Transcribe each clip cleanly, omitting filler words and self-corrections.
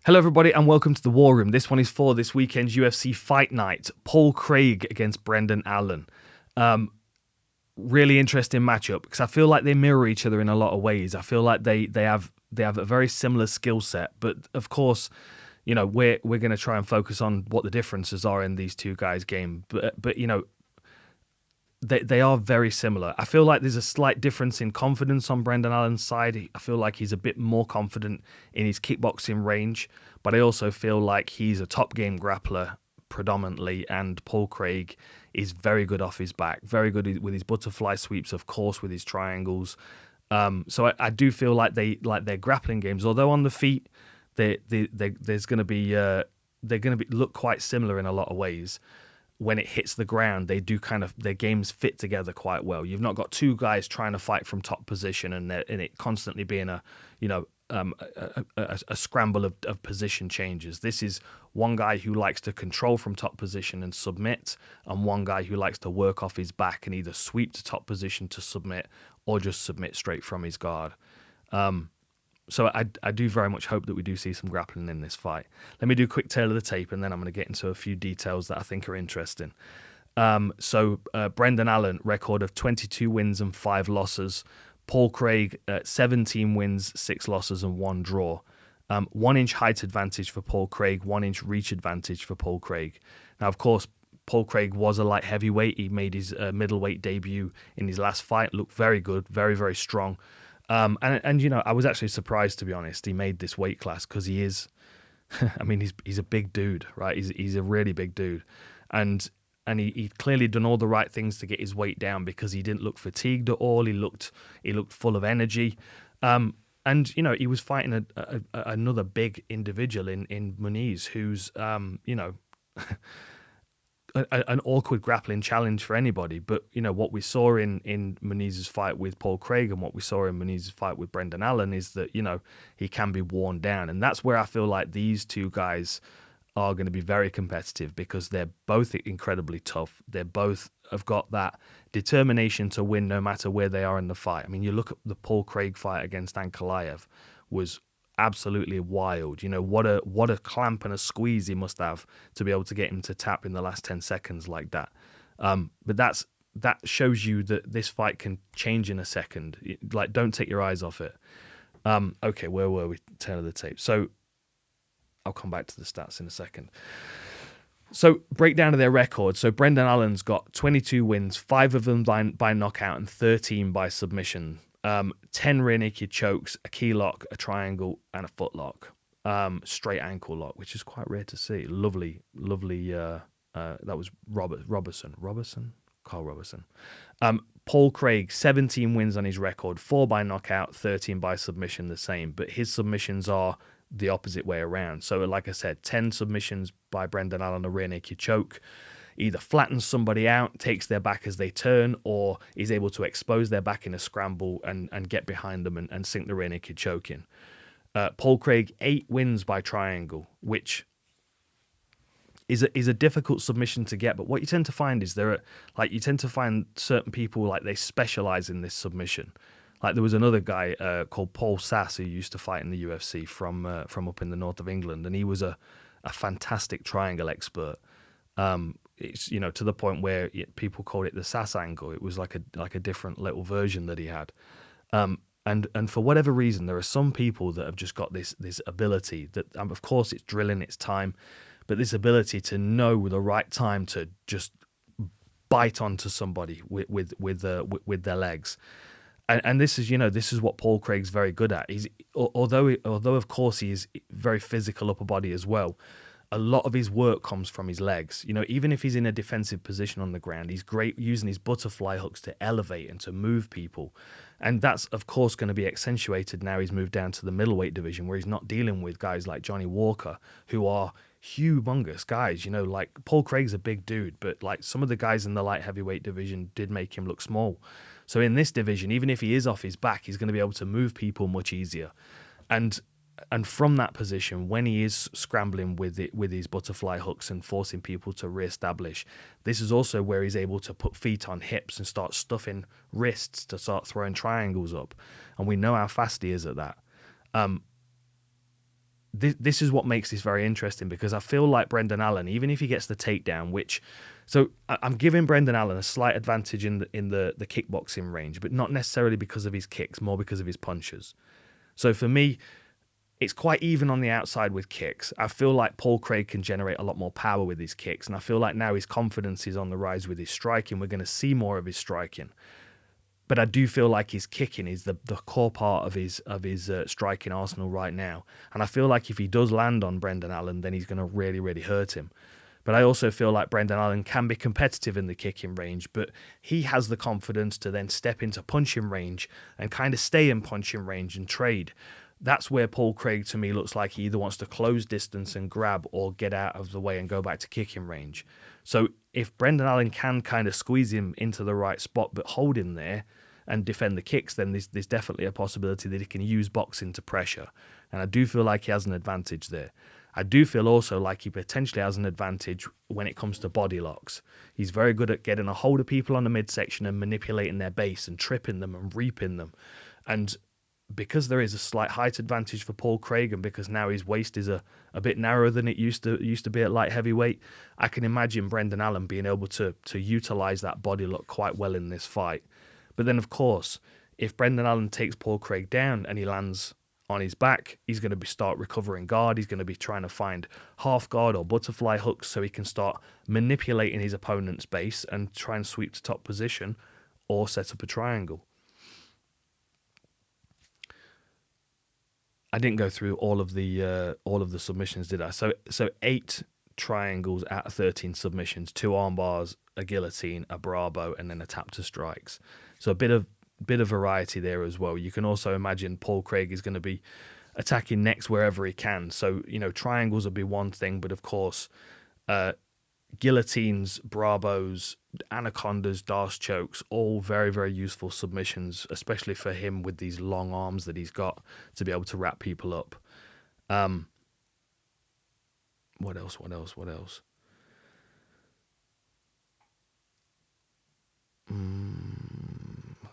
Hello, everybody, and welcome to the War Room. This one is for this weekend's UFC Fight Night. Paul Craig against Brendan Allen. Really interesting matchup because I feel like they mirror each other in a lot of ways. I feel like they have a very similar skill set, but of course, you know, we're going to try and focus on what the differences are in these two guys' game. But you know, they are very similar. I feel like there's a slight difference in confidence on Brendan Allen's side. I feel like he's a bit more confident in his kickboxing range, but I also feel like he's a top game grappler predominantly, and Paul Craig is very good off his back, very good with his butterfly sweeps, of course, with his triangles. So I do feel like their grappling games, although on the feet, there's going to be they're going to look quite similar in a lot of ways. When it hits the ground, they do their games fit together quite well. You've not got two guys trying to fight from top position and it constantly being a scramble of position changes. This is one guy who likes to control from top position and submit, and one guy who likes to work off his back and either sweep to top position to submit or just submit straight from his guard. So I do very much hope that we do see some grappling in this fight. Let me do a quick tail of the tape, and then I'm going to get into a few details that I think are interesting. Brendan Allen, record of 22 wins and 5 losses. Paul Craig, 17 wins, 6 losses, and 1 draw. 1 inch height advantage for Paul Craig, 1 inch reach advantage for Paul Craig. Now, of course, Paul Craig was a light heavyweight. He made his middleweight debut in his last fight. Looked very good, very, very strong. And you know, I was actually surprised, to be honest. He made this weight class because he is, I mean, he's a big dude, right? He's a really big dude, and he clearly done all the right things to get his weight down because he didn't look fatigued at all. He looked full of energy, and you know, he was fighting another big individual in Muniz, who's you know. An awkward grappling challenge for anybody, but you know what we saw in Muniz's fight with Paul Craig and what we saw in Muniz's fight with Brendan Allen is that, you know, he can be worn down, and that's where I feel like these two guys are going to be very competitive because they're both incredibly tough. They both have got that determination to win no matter where they are in the fight. I mean, you look at the Paul Craig fight against Ankalaev was absolutely wild. You know, what a clamp and a squeeze he must have to be able to get him to tap in the last 10 seconds like that. But that shows you that this fight can change in a second. Like, don't take your eyes off it. Okay, where were we? Tail of the tape. So I'll come back to the stats in a second. So breakdown of their record. So Brendan Allen's got 22 wins, 5 of them by knockout and 13 by submission. 10 rear naked chokes, a key lock, a triangle, and a foot lock. Straight ankle lock, which is quite rare to see. Lovely. That was Carl Robertson. Paul Craig, 17 wins on his record, 4 by knockout, 13 by submission, the same. But his submissions are the opposite way around. So, like I said, 10 submissions by Brendan Allen, a rear naked choke. Either flattens somebody out, takes their back as they turn, or is able to expose their back in a scramble and get behind them and sink the rear naked choke in. Paul Craig, 8 wins by triangle, which is a difficult submission to get. But what you tend to find is you tend to find certain people, like, they specialize in this submission. Like, there was another guy called Paul Sass who used to fight in the UFC from up in the north of England, and he was a fantastic triangle expert. It's, you know, to the point where people called it the Sass angle. It was like a different little version that he had. And for whatever reason, there are some people that have just got this ability that, of course, it's drilling, it's time, but this ability to know the right time to just bite onto somebody with their legs. And this is what Paul Craig's very good at. Although of course he is very physical upper body as well, a lot of his work comes from his legs. You know, even if he's in a defensive position on the ground, he's great using his butterfly hooks to elevate and to move people. And that's, of course, going to be accentuated now he's moved down to the middleweight division, where he's not dealing with guys like Johnny Walker, who are humongous guys. You know, like, Paul Craig's a big dude, but like, some of the guys in the light heavyweight division did make him look small. So in this division, even if he is off his back, he's going to be able to move people much easier. And from that position, when he is scrambling with his butterfly hooks and forcing people to reestablish, this is also where he's able to put feet on hips and start stuffing wrists to start throwing triangles up. And we know how fast he is at that. this is what makes this very interesting, because I feel like Brendan Allen, even if he gets the takedown, I'm giving Brendan Allen a slight advantage in the kickboxing range, but not necessarily because of his kicks, more because of his punches. So for me, it's quite even on the outside with kicks. I feel like Paul Craig can generate a lot more power with his kicks, and I feel like now his confidence is on the rise with his striking. We're going to see more of his striking. But I do feel like his kicking is the core part of his striking arsenal right now. And I feel like if he does land on Brendan Allen, then he's going to really, really hurt him. But I also feel like Brendan Allen can be competitive in the kicking range, but he has the confidence to then step into punching range and kind of stay in punching range and trade. That's where Paul Craig, to me, looks like he either wants to close distance and grab or get out of the way and go back to kicking range. So if Brendan Allen can kind of squeeze him into the right spot but hold him there and defend the kicks, then there's definitely a possibility that he can use boxing to pressure. And I do feel like he has an advantage there. I do feel also like he potentially has an advantage when it comes to body locks. He's very good at getting a hold of people on the midsection and manipulating their base and tripping them and reaping them. And because there is a slight height advantage for Paul Craig, and because now his waist is a bit narrower than it used to be at light heavyweight, I can imagine Brendan Allen being able to utilize that body lock quite well in this fight. But then, of course, if Brendan Allen takes Paul Craig down and he lands on his back, he's going to start recovering guard. He's going to be trying to find half guard or butterfly hooks so he can start manipulating his opponent's base and try and sweep to top position or set up a triangle. I didn't go through all of the submissions, did I? So 8 triangles out of 13 submissions, 2 arm bars, a guillotine, a Bravo, and then a tap to strikes. So a bit of variety there as well. You can also imagine Paul Craig is going to be attacking necks wherever he can. So, triangles would be one thing, but of course, guillotines, Bravos, anacondas, Darce chokes, all very, very useful submissions, especially for him with these long arms that he's got to be able to wrap people up. What else? I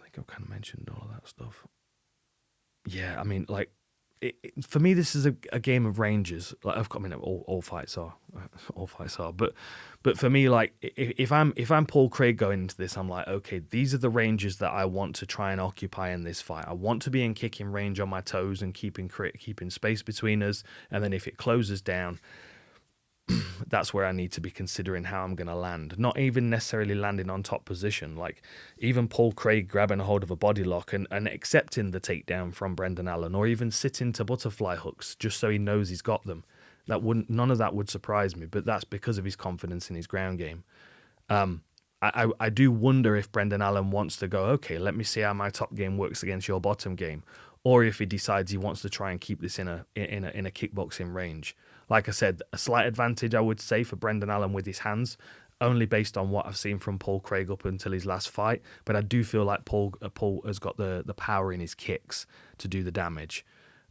think I've kind of mentioned all of that stuff. Yeah, I mean, like, for me, this is a game of ranges. Like, all fights are, but for me, like, if I'm Paul Craig going into this, I'm like, okay, these are the ranges that I want to try and occupy in this fight. I want to be in kicking range on my toes and keeping space between us, and then if it closes down, that's where I need to be considering how I'm going to land. Not even necessarily landing on top position. Like, even Paul Craig grabbing a hold of a body lock and accepting the takedown from Brendan Allen, or even sitting to butterfly hooks just so he knows he's got them. None of that would surprise me, but that's because of his confidence in his ground game. I do wonder if Brendan Allen wants to go, okay, let me see how my top game works against your bottom game, or if he decides he wants to try and keep this in a kickboxing range. Like I said, a slight advantage, I would say, for Brendan Allen with his hands, only based on what I've seen from Paul Craig up until his last fight. But I do feel like Paul has got the power in his kicks to do the damage.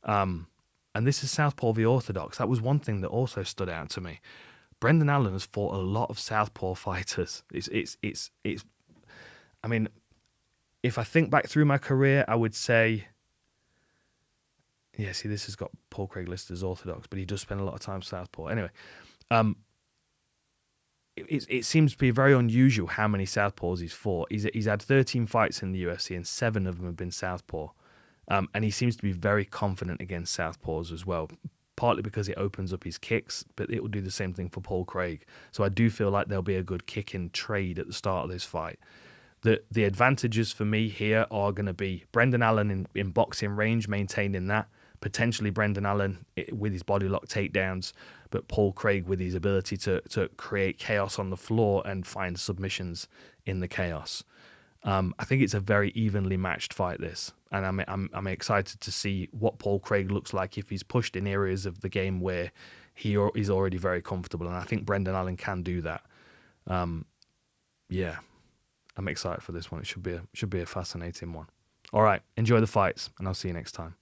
And this is Southpaw v Orthodox. That was one thing that also stood out to me. Brendan Allen has fought a lot of Southpaw fighters. It's. I mean, if I think back through my career, I would say. Yeah, see, this has got Paul Craig listed as Orthodox, but he does spend a lot of time Southpaw. Anyway, it seems to be very unusual how many Southpaws he's fought. He's had 13 fights in the UFC, and 7 of them have been Southpaw. And he seems to be very confident against Southpaws as well, partly because it opens up his kicks, but it will do the same thing for Paul Craig. So I do feel like there'll be a good kicking trade at the start of this fight. The advantages for me here are going to be Brendan Allen in boxing range, maintaining that. Potentially Brendan Allen with his body lock takedowns, but Paul Craig with his ability to create chaos on the floor and find submissions in the chaos. I think it's a very evenly matched fight, this, and I'm excited to see what Paul Craig looks like if he's pushed in areas of the game where he is already very comfortable, and I think Brendan Allen can do that. Yeah, I'm excited for this one. It should be a fascinating one. All right, enjoy the fights, and I'll see you next time.